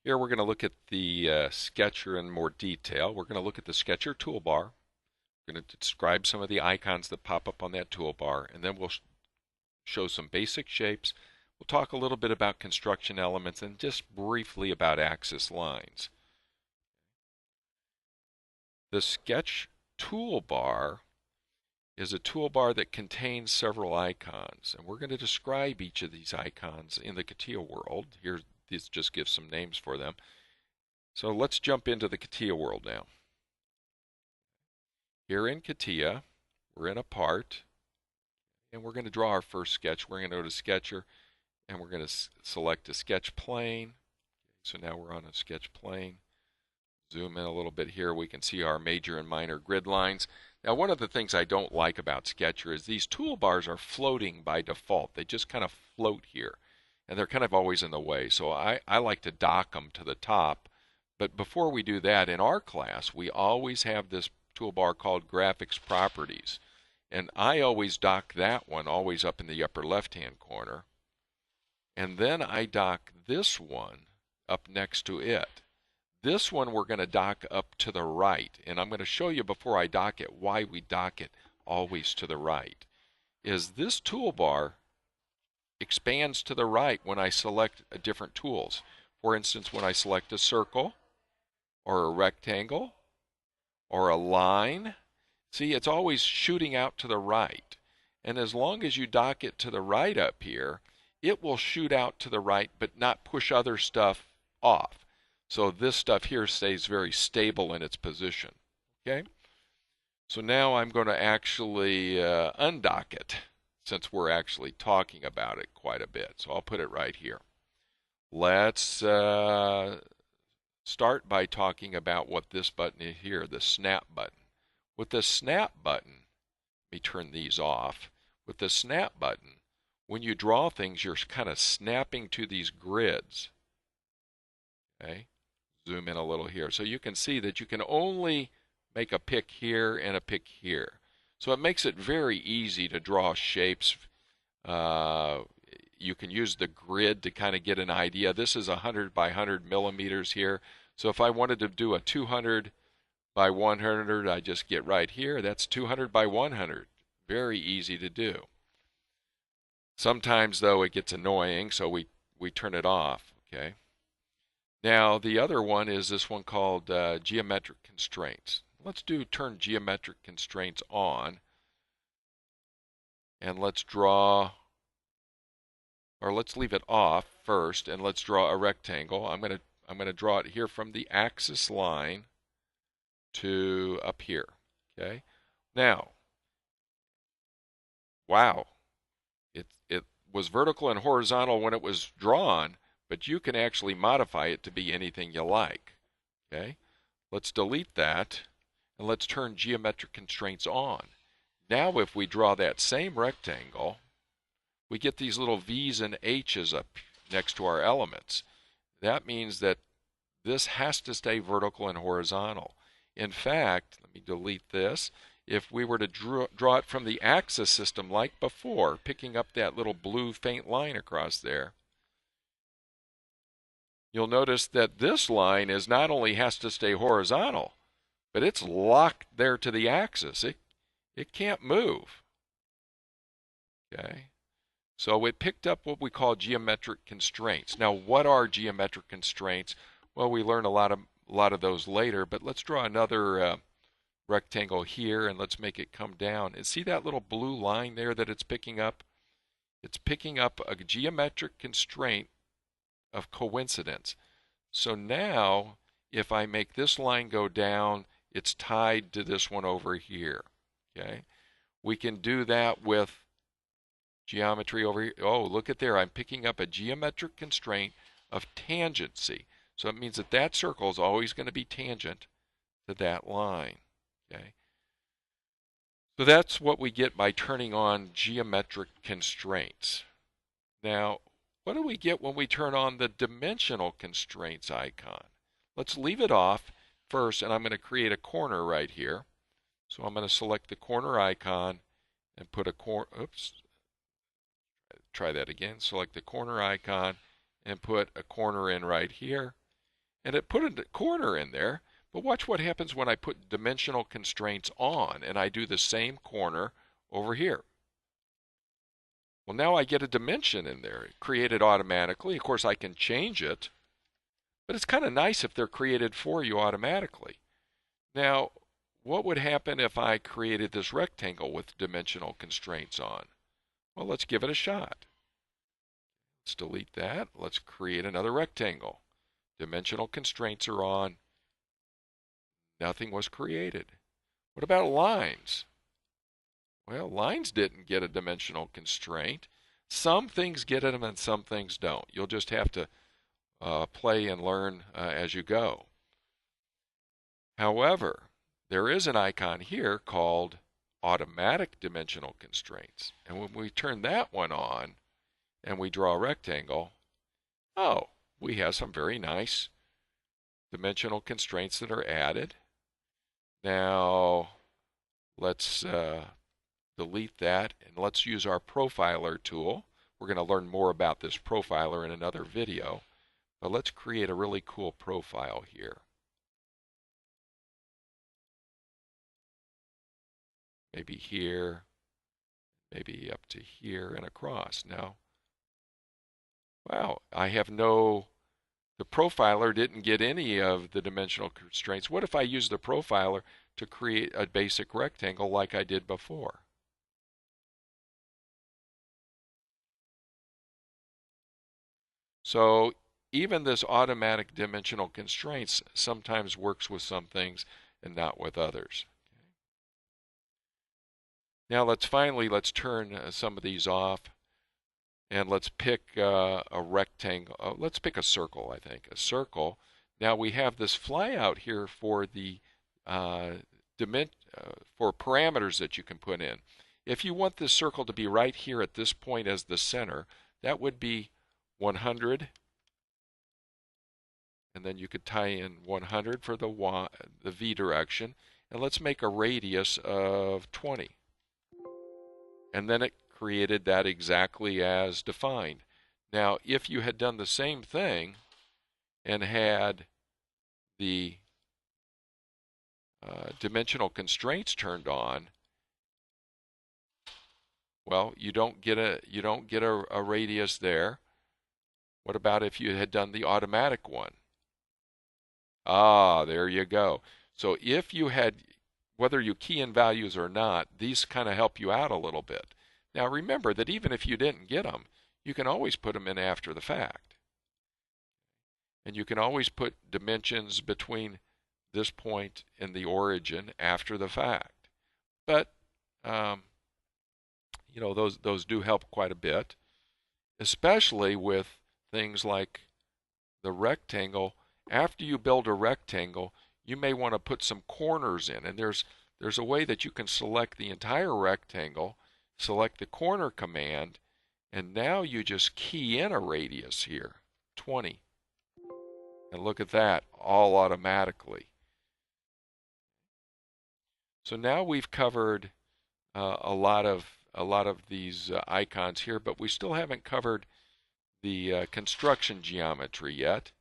Here we're going to look at the Sketcher in more detail. We're going to look at the Sketcher toolbar. We're going to describe some of the icons that pop up on that toolbar, and then we'll show some basic shapes. We'll talk a little bit about construction elements and just briefly about axis lines. The Sketch toolbar is a toolbar that contains several icons, and we're going to describe each of these icons in the Catia world. Here, this just gives some names for them. So let's jump into the Catia world now. Here in Catia, we're in a part, and we're going to draw our first sketch. We're going to go to Sketcher, and we're going to select a sketch plane. So now we're on a sketch plane. Zoom in a little bit here. We can see our major and minor grid lines. Now, one of the things I don't like about Sketcher is these toolbars are floating by default. They just kind of float here, and they're kind of always in the way. So I like to dock them to the top. But before we do that, in our class, we always have this toolbar called Graphics Properties. And I always dock that one always up in the upper left-hand corner. And then I dock this one up next to it. This one we're going to dock up to the right. And I'm going to show you before I dock it why we dock it always to the right. Is this toolbar expands to the right when I select different tools. For instance, when I select a circle, or a rectangle, or a line. See, it's always shooting out to the right. And as long as you dock it to the right up here, it will shoot out to the right but not push other stuff off. So this stuff here stays very stable in its position. Okay? So now I'm going to actually undock it since we're actually talking about it quite a bit. So I'll put it right here. Let's start by talking about what this button is here, the snap button. With the snap button, let me turn these off. With the snap button, when you draw things, you're kind of snapping to these grids. Okay? Zoom in a little here. So you can see that you can only make a pick here and a pick here. So it makes it very easy to draw shapes. You can use the grid to kind of get an idea. This is 100 by 100 millimeters here. So if I wanted to do a 200 by 100, I just get right here. That's 200 by 100. Very easy to do. Sometimes, though, it gets annoying, so we turn it off. Okay. Now, the other one is this one called geometric constraints. Let's turn geometric constraints on. And let's draw, or let's leave it off first, and let's draw a rectangle. I'm going to draw it here from the axis line to up here. Okay. Now, wow, it was vertical and horizontal when it was drawn, but you can actually modify it to be anything you like. Okay. Let's delete that, and let's turn geometric constraints on. Now, if we draw that same rectangle, we get these little V's and H's up next to our elements. That means that this has to stay vertical and horizontal. In fact, let me delete this. If we were to draw it from the axis system like before, picking up that little blue faint line across there, you'll notice that this line is not only has to stay horizontal, but it's locked there to the axis. It can't move. Okay. So it picked up what we call geometric constraints. Now, what are geometric constraints? Well, we learn a lot of those later, but let's draw another rectangle here, and let's make it come down. And see that little blue line there that it's picking up? It's picking up a geometric constraint of coincidence. So now, if I make this line go down, it's tied to this one over here. Okay? We can do that with geometry over here. Oh, look at there. I'm picking up a geometric constraint of tangency. So it means that circle is always going to be tangent to that line. Okay. So that's what we get by turning on geometric constraints. Now, what do we get when we turn on the dimensional constraints icon? Let's leave it off first, and I'm going to create a corner right here. So I'm going to select the corner icon and put a corner, oops, try that again. Select the corner icon and put a corner in right here. And it put a corner in there. But watch what happens when I put dimensional constraints on and I do the same corner over here. Well, now I get a dimension in there, created automatically. Of course, I can change it, but it's kind of nice if they're created for you automatically. Now, what would happen if I created this rectangle with dimensional constraints on? Well, let's give it a shot. Let's delete that. Let's create another rectangle. Dimensional constraints are on. Nothing was created. What about lines? Well, lines didn't get a dimensional constraint. Some things get them and some things don't. You'll just have to play and learn as you go. However, there is an icon here called automatic dimensional constraints. And when we turn that one on and we draw a rectangle, oh, we have some very nice dimensional constraints that are added. Now, let's delete that and let's use our profiler tool. We're going to learn more about this profiler in another video, but let's create a really cool profile here. Maybe here, maybe up to here and across. Now, wow, the profiler didn't get any of the dimensional constraints. What if I use the profiler to create a basic rectangle like I did before? So even this automatic dimensional constraints sometimes works with some things and not with others. Now let's turn some of these off and let's pick a rectangle. Let's pick a circle, I think. A circle. Now we have this flyout here for the for parameters that you can put in. If you want this circle to be right here at this point as the center, that would be 100. And then you could tie in 100 for the V direction. And let's make a radius of 20. And then it created that exactly as defined. Now, if you had done the same thing and had the dimensional constraints turned on, well, you don't get a radius there. What about if you had done the automatic one? Ah, there you go. So if you had, whether you key in values or not, these kind of help you out a little bit. Now remember that even if you didn't get them, you can always put them in after the fact. And you can always put dimensions between this point and the origin after the fact. But, those do help quite a bit, especially with things like the rectangle. After you build a rectangle, you may want to put some corners in, and there's a way that you can select the entire rectangle, select the corner command, and now you just key in a radius here, 20. And look at that, all automatically. So now we've covered a lot of these icons here, but we still haven't covered the construction geometry yet.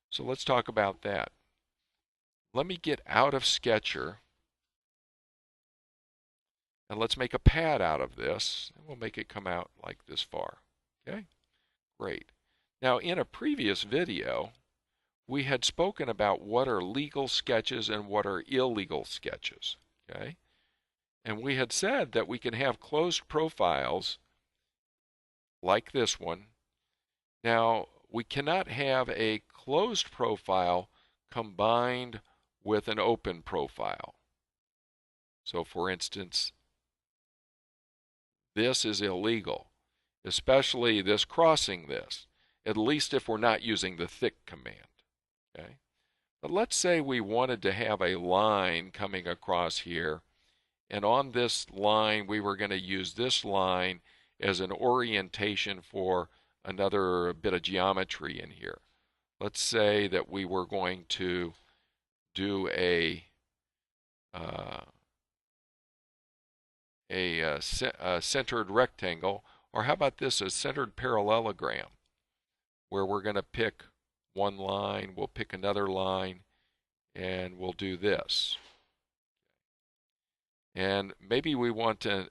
So let's talk about that. Let me get out of Sketcher, and let's make a pad out of this, and we'll make it come out like this far. Okay, great. Now in a previous video, we had spoken about what are legal sketches and what are illegal sketches. Okay, and we had said that we can have closed profiles like this one. Now, we cannot have a closed profile combined with an open profile. So for instance, this is illegal, especially this crossing this, at least if we're not using the thick command. Okay? But let's say we wanted to have a line coming across here, and on this line we were going to use this line as an orientation for another bit of geometry in here. Let's say that we were going to do a centered rectangle, or how about this, a centered parallelogram, where we're going to pick one line, we'll pick another line, and we'll do this. And maybe we want to,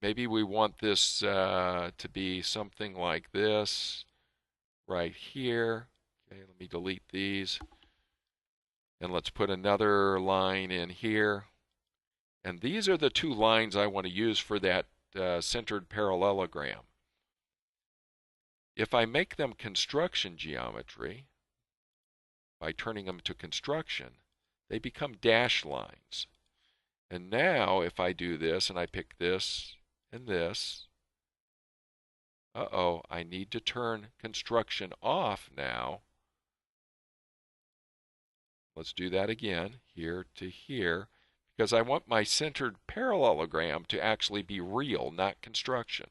maybe we want this to be something like this right here. Okay, let me delete these. And let's put another line in here. And these are the two lines I want to use for that centered parallelogram. If I make them construction geometry, by turning them to construction, they become dashed lines. And now if I do this and I pick this and this, I need to turn construction off now. Let's do that again, here to here, because I want my centered parallelogram to actually be real, not construction.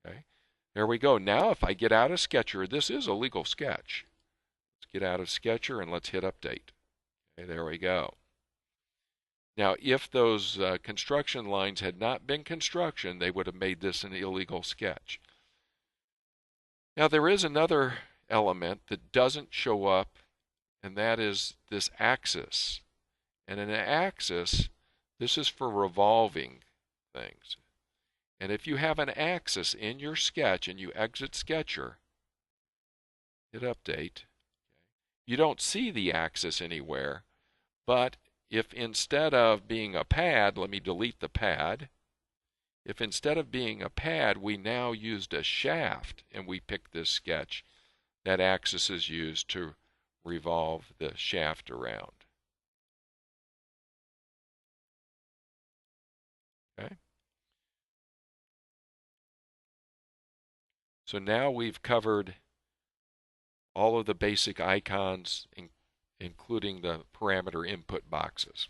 Okay, there we go. Now if I get out of Sketcher, this is a legal sketch. Let's get out of Sketcher and let's hit update. Okay, there we go. Now if those construction lines had not been construction, they would have made this an illegal sketch. Now there is another element that doesn't show up, and that is this axis. And in an axis, this is for revolving things. And if you have an axis in your sketch and you exit Sketcher, hit update, you don't see the axis anywhere. But if instead of being a pad, let me delete the pad. If instead of being a pad, we now used a shaft and we picked this sketch, that axis is used to revolve the shaft around. Okay. So now we've covered all of the basic icons, including the parameter input boxes.